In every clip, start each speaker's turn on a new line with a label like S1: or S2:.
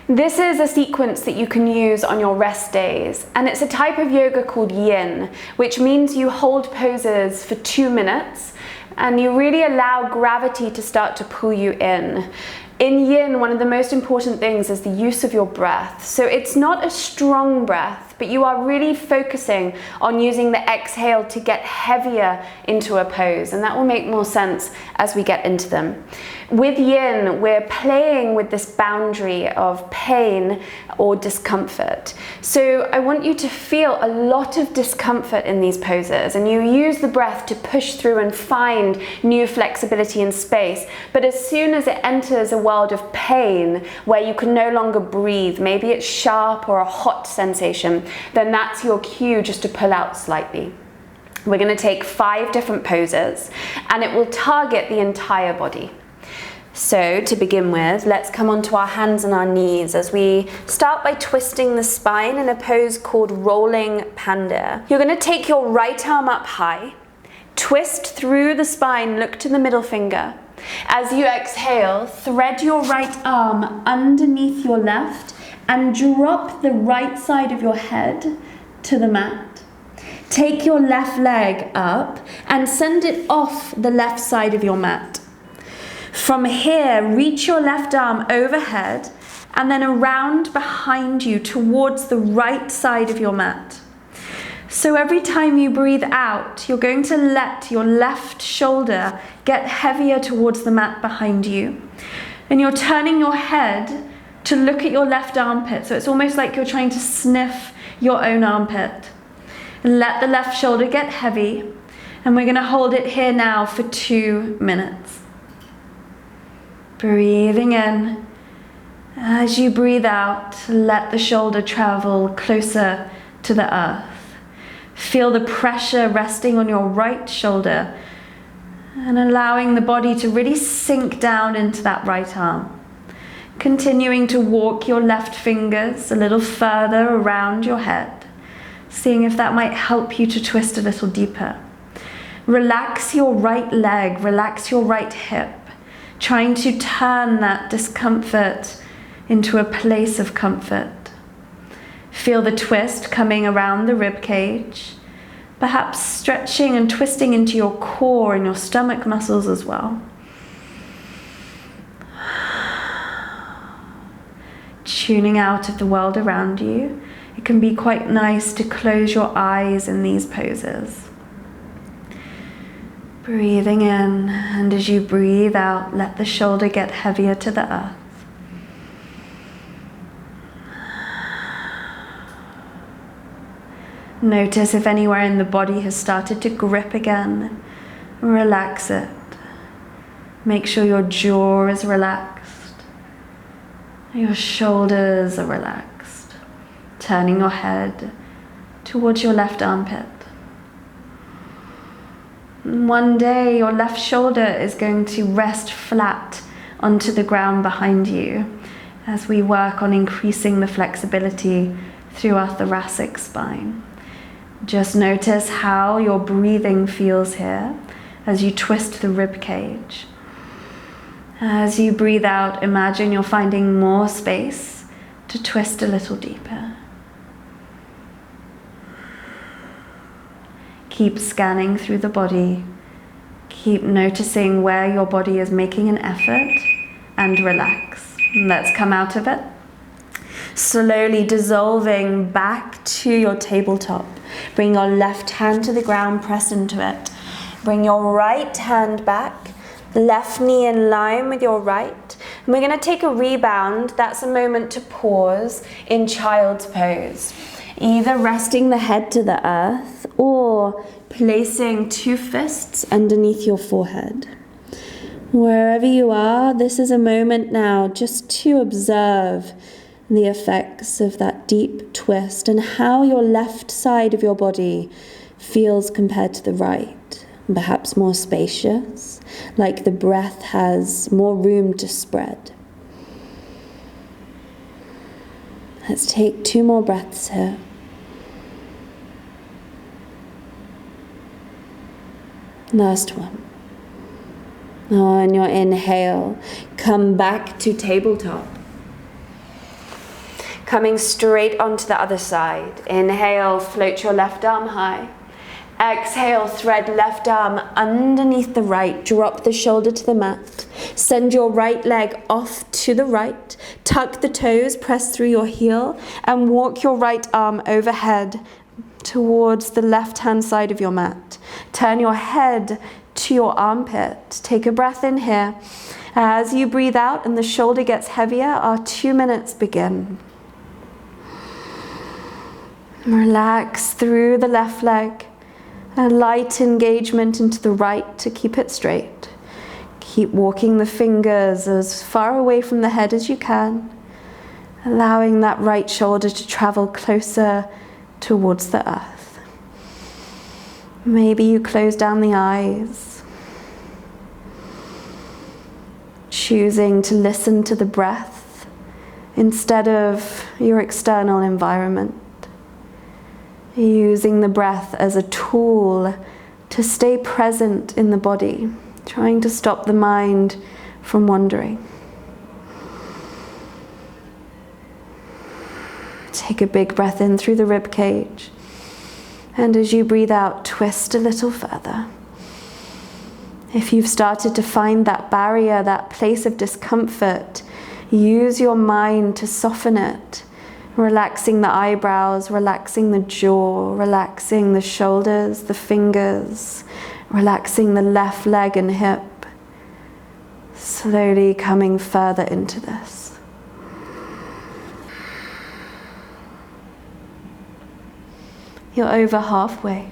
S1: This is a sequence that you can use on your rest days, and it's a type of yoga called YIN, which means you hold poses for 2 minutes and you really allow gravity to start to pull you in. In YIN, one of the most important things is the use of your breath. So it's not a strong breath, but you are really focusing on using the exhale to get heavier into a pose, and that will make more sense as we get into them. With YIN, we're playing with this boundary of pain or discomfort. So I want you to feel a lot of discomfort in these poses, and you use the breath to push through and find new flexibility in space. But as soon as it enters a world of pain where you can no longer breathe, maybe it's sharp or a hot sensation, then that's your cue just to pull out slightly. We're going to take 5 different poses, and it will target the entire body. So to begin with, let's come onto our hands and our knees as we start by twisting the spine in a pose called rolling panda. You're going to take your right arm up high, twist through the spine, look to the middle finger. As you exhale, thread your right arm underneath your left and drop the right side of your head to the mat. Take your left leg up and send it off the left side of your mat. From here, reach your left arm overhead and then around behind you towards the right side of your mat. So every time you breathe out, you're going to let your left shoulder get heavier towards the mat behind you. And you're turning your head to look at your left armpit. So it's almost like you're trying to sniff your own armpit. And let the left shoulder get heavy. And we're going to hold it here now for 2 minutes. Breathing in. As you breathe out, let the shoulder travel closer to the earth. Feel the pressure resting on your right shoulder and allowing the body to really sink down into that right arm. Continuing to walk your left fingers a little further around your head, seeing if that might help you to twist a little deeper. Relax your right leg, relax your right hip, trying to turn that discomfort into a place of comfort. Feel the twist coming around the rib cage, perhaps stretching and twisting into your core and your stomach muscles as well. Tuning out of the world around you. It can be quite nice to close your eyes in these poses. Breathing in, and as you breathe out, let the shoulder get heavier to the earth. Notice if anywhere in the body has started to grip again. Relax it. Make sure your jaw is relaxed. Your shoulders are relaxed. Turning your head towards your left armpit. One day your left shoulder is going to rest flat onto the ground behind you as we work on increasing the flexibility through our thoracic spine. Just notice how your breathing feels here as you twist the rib cage. As you breathe out, imagine you're finding more space to twist a little deeper. Keep scanning through the body. Keep noticing where your body is making an effort and relax. Let's come out of it. Slowly dissolving back to your tabletop. Bring your left hand to the ground, press into it. Bring your right hand back, left knee in line with your right. And we're going to take a rebound. That's a moment to pause in child's pose. Either resting the head to the earth or placing 2 fists underneath your forehead. Wherever you are, this is a moment now just to observe the effects of that deep twist and how your left side of your body feels compared to the right. Perhaps more spacious, like the breath has more room to spread. Let's take 2 more breaths here. Last one. On your inhale, come back to tabletop. Coming straight onto the other side. Inhale, float your left arm high. Exhale, thread left arm underneath the right. Drop the shoulder to the mat. Send your right leg off to the right. Tuck the toes, press through your heel, and walk your right arm overhead towards the left-hand side of your mat. Turn your head to your armpit. Take a breath in here. As you breathe out and the shoulder gets heavier, our 2 minutes begin. Relax through the left leg. A light engagement into the right to keep it straight. Keep walking the fingers as far away from the head as you can, allowing that right shoulder to travel closer towards the earth. Maybe you close down the eyes, choosing to listen to the breath instead of your external environment. Using the breath as a tool to stay present in the body, trying to stop the mind from wandering. Take a big breath in through the rib cage, and as you breathe out, twist a little further. If you've started to find that barrier, that place of discomfort, use your mind to soften it. Relaxing the eyebrows, relaxing the jaw, relaxing the shoulders, the fingers, relaxing the left leg and hip. Slowly coming further into this. You're over halfway.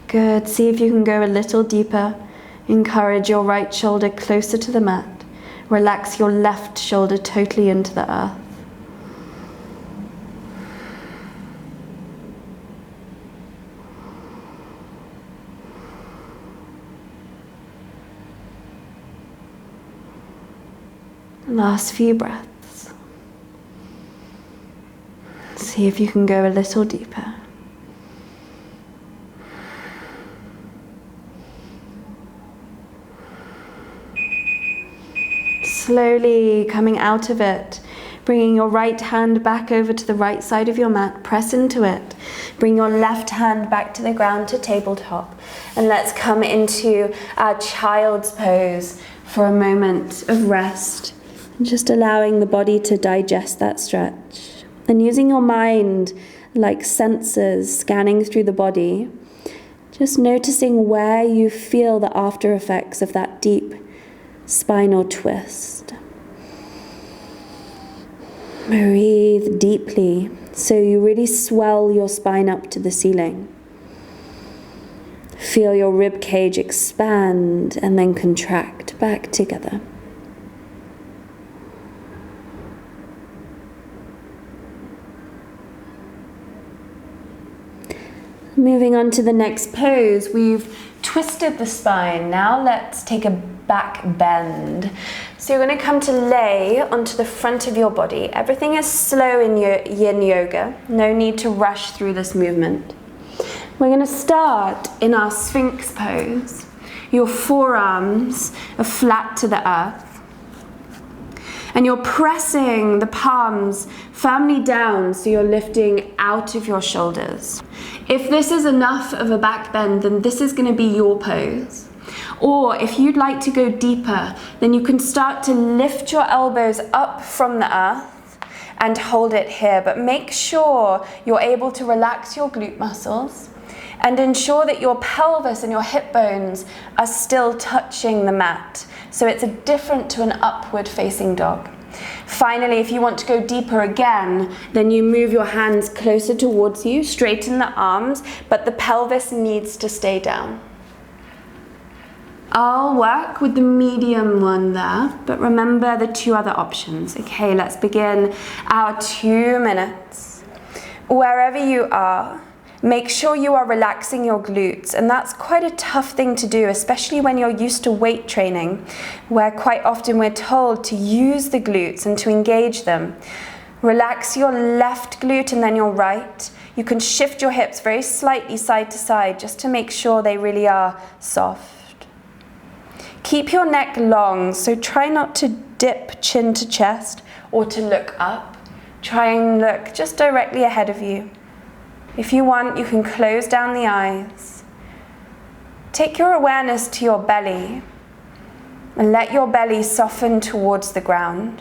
S1: Good. See if you can go a little deeper. Encourage your right shoulder closer to the mat. Relax your left shoulder totally into the earth. Last few breaths. See if you can go a little deeper. Slowly coming out of it, bringing your right hand back over to the right side of your mat, press into it. Bring your left hand back to the ground to tabletop. And let's come into our child's pose for a moment of rest. And just allowing the body to digest that stretch. And using your mind like sensors scanning through the body, just noticing where you feel the after effects of that deep spinal twist. Breathe deeply so you really swell your spine up to the ceiling. Feel your rib cage expand and then contract back together. Moving on to the next pose, we've twisted the spine. Now let's take a back bend. So you're going to come to lay onto the front of your body. Everything is slow in your yin yoga. No need to rush through this movement. We're going to start in our Sphinx pose. Your forearms are flat to the earth. And you're pressing the palms firmly down so you're lifting out of your shoulders. If this is enough of a back bend, then this is going to be your pose. Or if you'd like to go deeper, then you can start to lift your elbows up from the earth and hold it here. But make sure you're able to relax your glute muscles and ensure that your pelvis and your hip bones are still touching the mat. So it's different to an upward facing dog. Finally, if you want to go deeper again, then you move your hands closer towards you, straighten the arms, but the pelvis needs to stay down. I'll work with the medium one there, but remember the two other options. Okay, let's begin our 2 minutes. Wherever you are, make sure you are relaxing your glutes, and that's quite a tough thing to do, especially when you're used to weight training, where quite often we're told to use the glutes and to engage them. Relax your left glute and then your right. You can shift your hips very slightly side to side just to make sure they really are soft. keep your neck long, so try not to dip chin to chest or to look up. Try and look just directly ahead of you. If you want, you can close down the eyes. Take your awareness to your belly and let your belly soften towards the ground.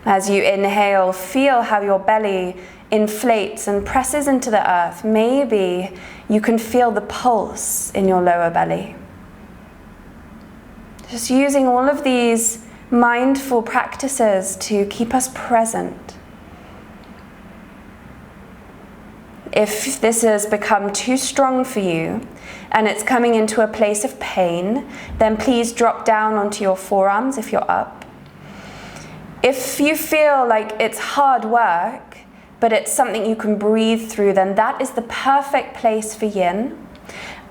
S1: As you inhale, feel how your belly inflates and presses into the earth. Maybe you can feel the pulse in your lower belly. Just using all of these mindful practices to keep us present. If this has become too strong for you and it's coming into a place of pain, then please drop down onto your forearms if you're up. If you feel like it's hard work, but it's something you can breathe through, then that is the perfect place for yin.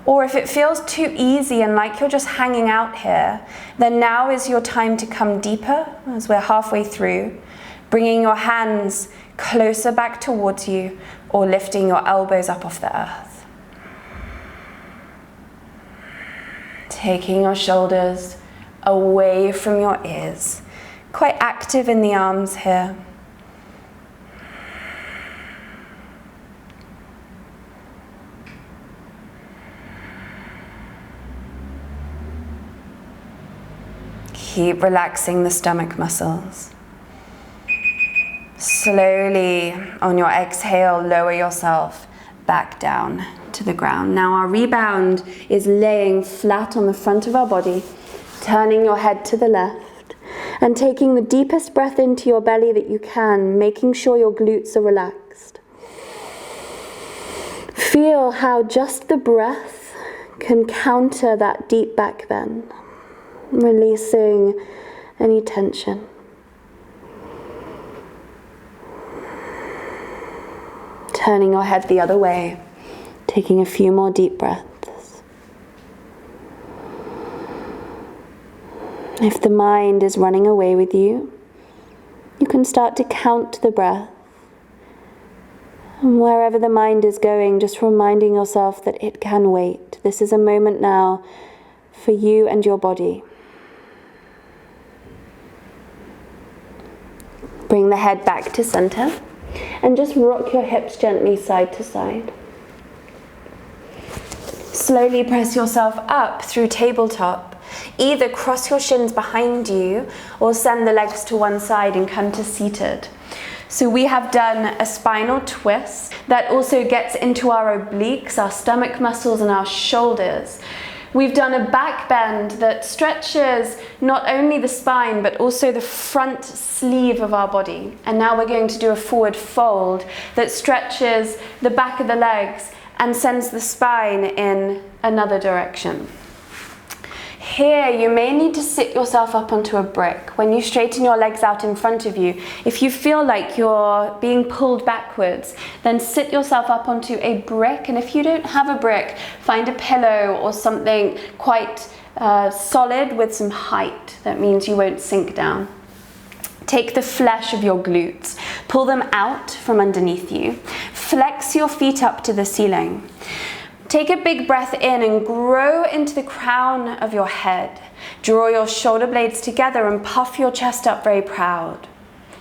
S1: Or if it feels too easy and like you're just hanging out here, then now is your time to come deeper as we're halfway through, bringing your hands closer back towards you or lifting your elbows up off the earth. Taking your shoulders away from your ears, quite active in the arms here. Keep relaxing the stomach muscles. Slowly, on your exhale, lower yourself back down to the ground. Now our rebound is laying flat on the front of our body, turning your head to the left, and taking the deepest breath into your belly that you can, making sure your glutes are relaxed. Feel how just the breath can counter that deep back bend. Releasing any tension. Turning your head the other way, taking a few more deep breaths. If the mind is running away with you, you can start to count the breath. And wherever the mind is going, just reminding yourself that it can wait. This is a moment now for you and your body. Bring the head back to center and just rock your hips gently side to side. Slowly press yourself up through tabletop. Either cross your shins behind you or send the legs to one side and come to seated. So we have done a spinal twist that also gets into our obliques, our stomach muscles and our shoulders. We've done a back bend that stretches not only the spine but also the front sleeve of our body. And now we're going to do a forward fold that stretches the back of the legs and sends the spine in another direction. Here, you may need to sit yourself up onto a brick. When you straighten your legs out in front of you, if you feel like you're being pulled backwards, then sit yourself up onto a brick. And if you don't have a brick, find a pillow or something quite solid with some height. That means you won't sink down. Take the flesh of your glutes, pull them out from underneath you. Flex your feet up to the ceiling. Take a big breath in and grow into the crown of your head. Draw your shoulder blades together and puff your chest up very proud.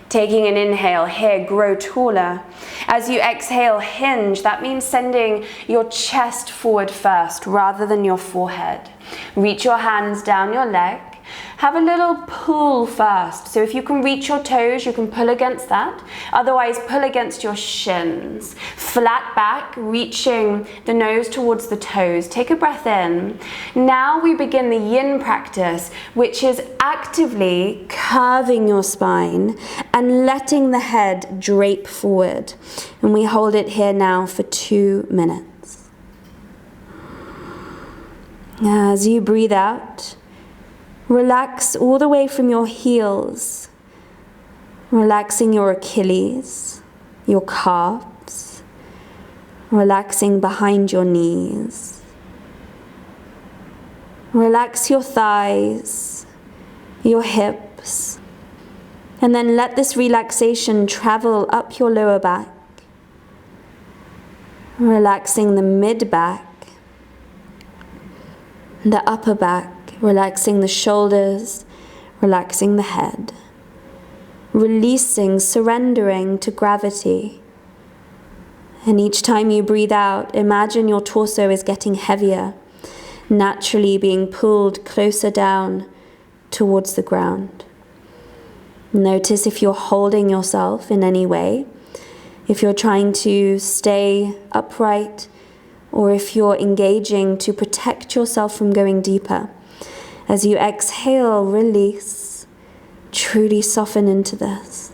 S1: Taking an inhale here, grow taller. As you exhale, hinge. That means sending your chest forward first rather than your forehead. Reach your hands down your leg. Have a little pull first. So if you can reach your toes, you can pull against that. Otherwise, pull against your shins. Flat back, reaching the nose towards the toes. Take a breath in. Now we begin the yin practice, which is actively curving your spine and letting the head drape forward. And we hold it here now for 2 minutes. As you breathe out, relax all the way from your heels, relaxing your Achilles, your calves, relaxing behind your knees. Relax your thighs, your hips, and then let this relaxation travel up your lower back, relaxing the mid back, the upper back,
S2: relaxing the shoulders, relaxing the head, releasing, surrendering to gravity. And each time you breathe out, imagine your torso is getting heavier, naturally being pulled closer down towards the ground. Notice if you're holding yourself in any way, if you're trying to stay upright, or if you're engaging to protect yourself from going deeper. As you exhale, release, truly soften into this.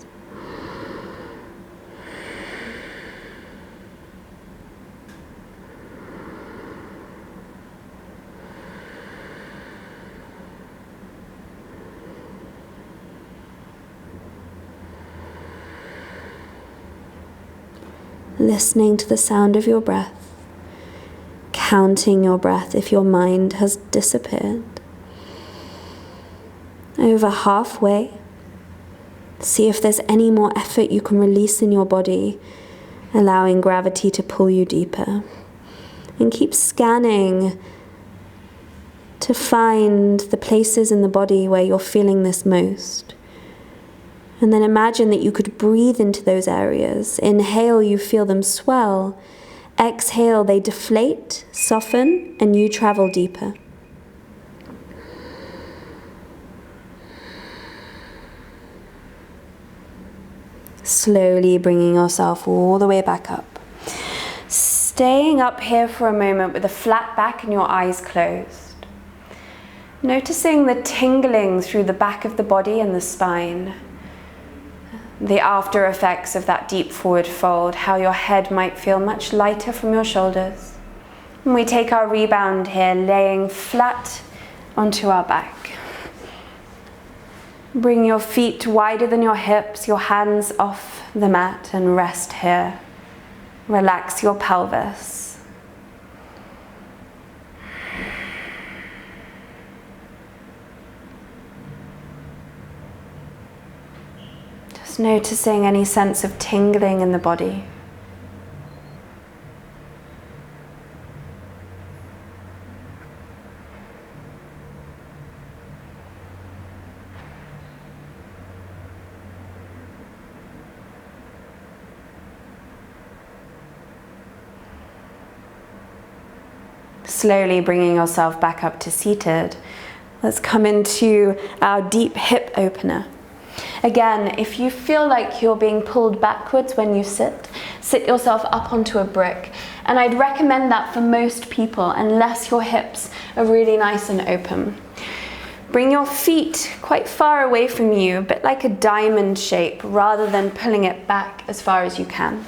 S2: Listening to the sound of your breath, counting your breath if your mind has disappeared. Over halfway, see if there's any more effort you can release in your body, allowing gravity to pull you deeper. And keep scanning to find the places in the body where you're feeling this most. And then imagine that you could breathe into those areas. Inhale, you feel them swell. Exhale, they deflate, soften, and you travel deeper. Slowly bringing yourself all the way back up. Staying up here for a moment with a flat back and your eyes closed. Noticing the tingling through the back of the body and the spine. The after effects of that deep forward fold, how your head might feel much lighter from your shoulders. And we take our rebound here, laying flat onto our back. Bring your feet wider than your hips, your hands off the mat, and rest here. Relax your pelvis. Noticing any sense of tingling in the body. Slowly bringing yourself back up to seated. Let's come into our deep hip opener. Again, if you feel like you're being pulled backwards when you sit yourself up onto a brick. And I'd recommend that for most people, unless your hips are really nice and open. Bring your feet quite far away from you, a bit like a diamond shape, rather than pulling it back as far as you can.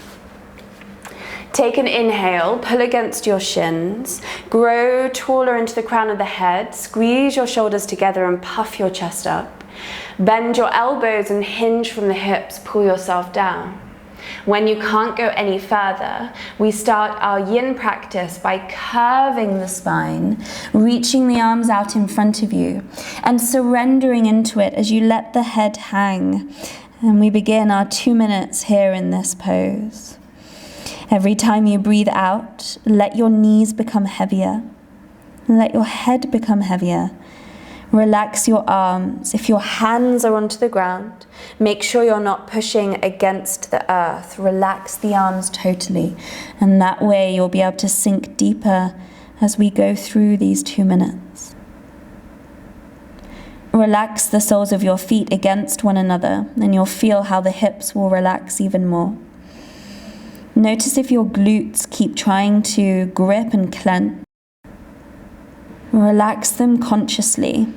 S2: Take an inhale, pull against your shins, grow taller into the crown of the head, squeeze your shoulders together and puff your chest up. Bend your elbows and hinge from the hips, pull yourself down. When you can't go any further, we start our yin practice by curving the spine, reaching the arms out in front of you, and surrendering into it as you let the head hang. And we begin our 2 minutes here in this pose. Every time you breathe out, let your knees become heavier. Let your head become heavier. Relax your arms. If your hands are onto the ground, make sure you're not pushing against the earth. Relax the arms totally. And that way you'll be able to sink deeper as we go through these 2 minutes. Relax the soles of your feet against one another, and you'll feel how the hips will relax even more. Notice if your glutes keep trying to grip and clench. Relax them consciously.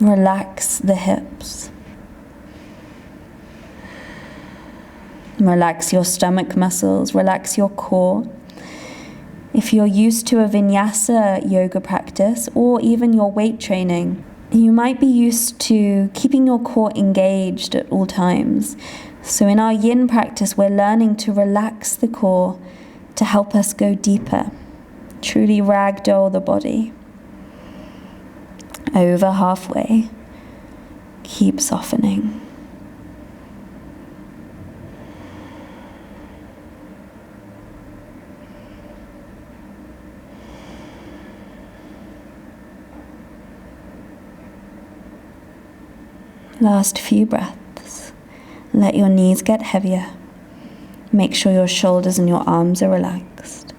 S2: Relax the hips. Relax your stomach muscles, relax your core. If you're used to a vinyasa yoga practice or even your weight training, you might be used to keeping your core engaged at all times. So in our yin practice, we're learning to relax the core to help us go deeper, truly ragdoll the body. Over halfway, keep softening. Last few breaths. Let your knees get heavier. Make sure your shoulders and your arms are relaxed.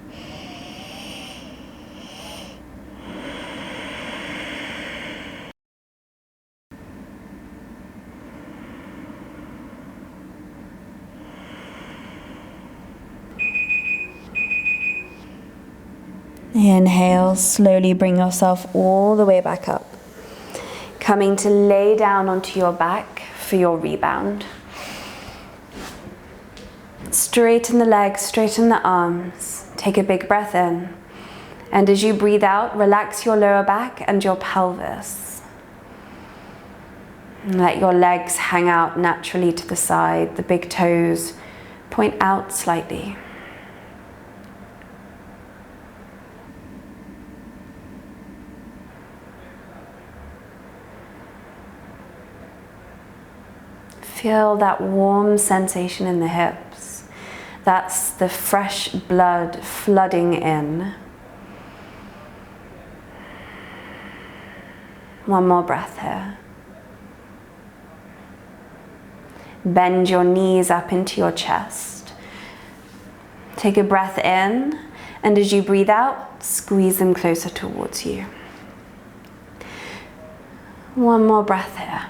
S2: Inhale, slowly bring yourself all the way back up. Coming to lay down onto your back for your rebound. Straighten the legs, straighten the arms. Take a big breath in. And as you breathe out, relax your lower back and your pelvis. And let your legs hang out naturally to the side. The big toes point out slightly. Feel that warm sensation in the hips. That's the fresh blood flooding in. One more breath here. Bend your knees up into your chest. Take a breath in, and as you breathe out, squeeze them closer towards you. One more breath here.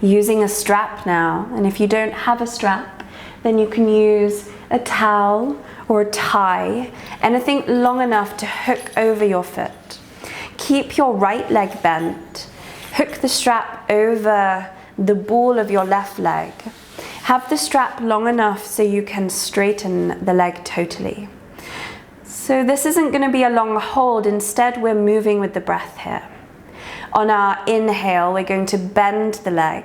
S2: Using a strap now, and if you don't have a strap, then you can use a towel or a tie, anything long enough to hook over your foot. Keep your right leg bent. Hook the strap over the ball of your left leg. Have the strap long enough so you can straighten the leg totally. So this isn't going to be a long hold, instead we're moving with the breath here. On our inhale, we're going to bend the leg,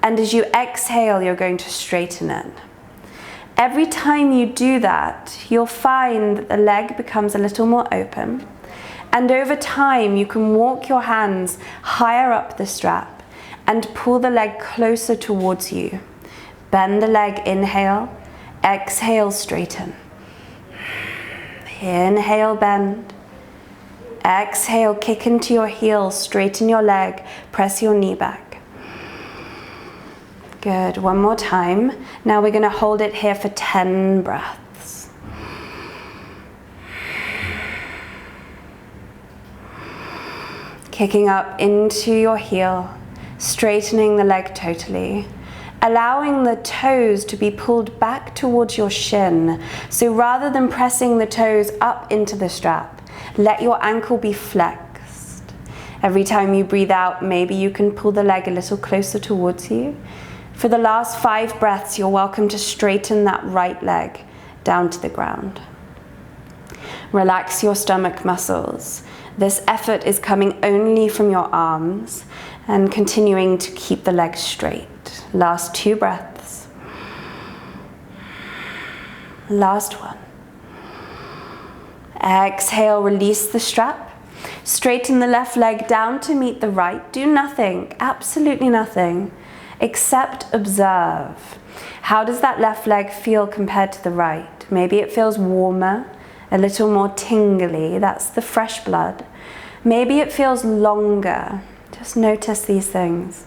S2: and as you exhale, you're going to straighten it. Every time you do that, you'll find that the leg becomes a little more open, and over time, you can walk your hands higher up the strap and pull the leg closer towards you. Bend the leg, inhale, exhale, straighten. Inhale, bend. Exhale, kick into your heels, straighten your leg, press your knee back. Good, one more time. Now we're going to hold it here for 10 breaths. Kicking up into your heel, straightening the leg totally. Allowing the toes to be pulled back towards your shin. So rather than pressing the toes up into the strap, let your ankle be flexed. Every time you breathe out, maybe you can pull the leg a little closer towards you. For the last 5 breaths, you're welcome to straighten that right leg down to the ground. Relax your stomach muscles. This effort is coming only from your arms and continuing to keep the leg straight. Last 2 breaths. Last one. Exhale, release the strap. Straighten the left leg down to meet the right. Do nothing, absolutely nothing, except observe. How does that left leg feel compared to the right? Maybe it feels warmer, a little more tingly. That's the fresh blood. Maybe it feels longer. Just notice these things.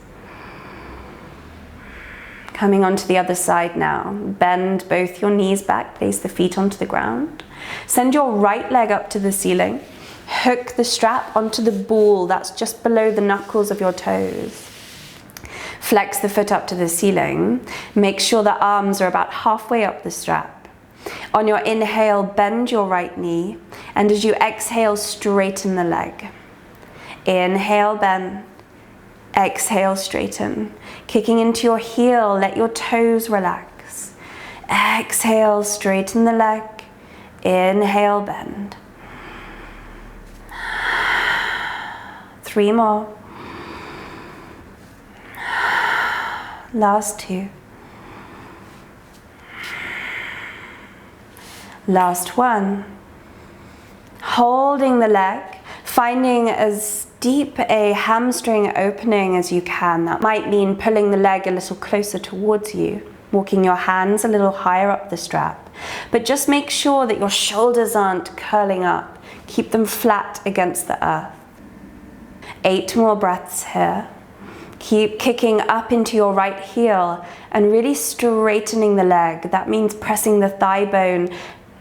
S2: Coming onto the other side now. Bend both your knees back, place the feet onto the ground. Send your right leg up to the ceiling. Hook the strap onto the ball that's just below the knuckles of your toes. Flex the foot up to the ceiling. Make sure the arms are about halfway up the strap. On your inhale, bend your right knee, and as you exhale, straighten the leg. Inhale, bend. Exhale, straighten. Kicking into your heel, let your toes relax. Exhale, straighten the leg. Inhale, bend. 3 more. Last 2. Last 1. Holding the leg, finding as deep a hamstring opening as you can. That might mean pulling the leg a little closer towards you, walking your hands a little higher up the strap. But just make sure that your shoulders aren't curling up. Keep them flat against the earth. 8 more breaths here. Keep kicking up into your right heel and really straightening the leg. That means pressing the thigh bone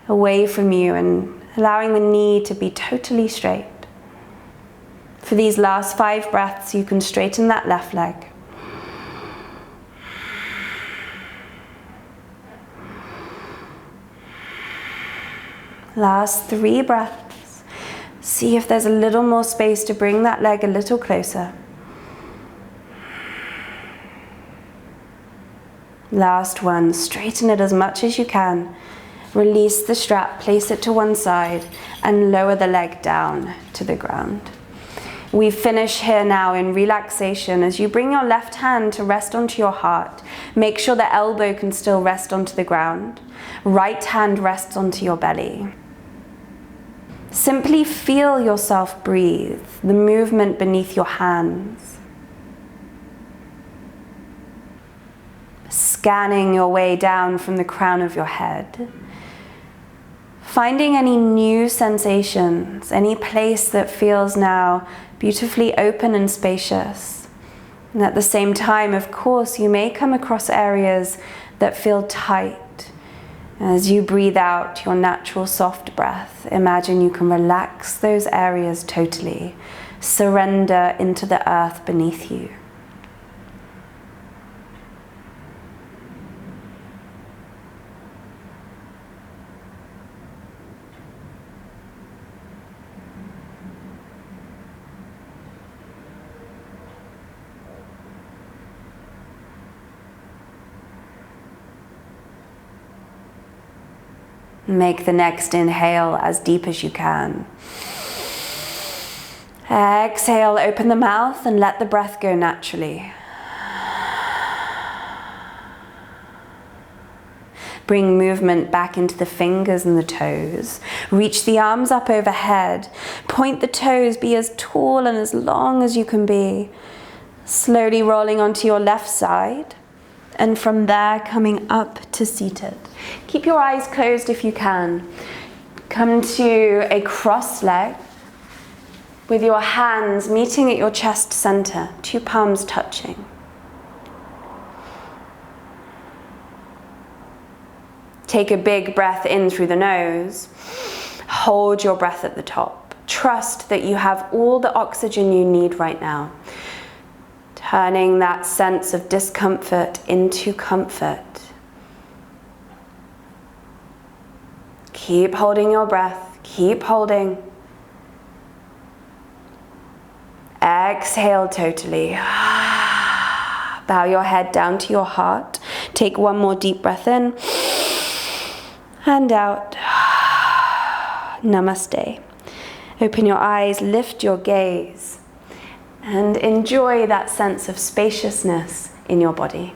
S2: away from you and allowing the knee to be totally straight. For these last 5 breaths, you can straighten that left leg. Last 3 breaths. See if there's a little more space to bring that leg a little closer. Last one, straighten it as much as you can. Release the strap, place it to one side, and lower the leg down to the ground. We finish here now in relaxation. As you bring your left hand to rest onto your heart, make sure the elbow can still rest onto the ground. Right hand rests onto your belly. Simply feel yourself breathe, the movement beneath your hands. Scanning your way down from the crown of your head. Finding any new sensations, any place that feels now beautifully open and spacious. And at the same time, of course, you may come across areas that feel tight. As you breathe out your natural soft breath, imagine you can relax those areas totally. Surrender into the earth beneath you. Make the next inhale as deep as you can. Exhale, open the mouth and let the breath go naturally. Bring movement back into the fingers and the toes. Reach the arms up overhead. Point the toes, be as tall and as long as you can be. Slowly rolling onto your left side. And from there, coming up to seated. Keep your eyes closed if you can. Come to a crossed leg with your hands meeting at your chest center, 2 palms touching. Take a big breath in through the nose. Hold your breath at the top. Trust that you have all the oxygen you need right now. Turning that sense of discomfort into comfort. Keep holding your breath. Keep holding. Exhale totally. Bow your head down to your heart. Take one more deep breath in. And out. Namaste. Open your eyes, lift your gaze. And enjoy that sense of spaciousness in your body.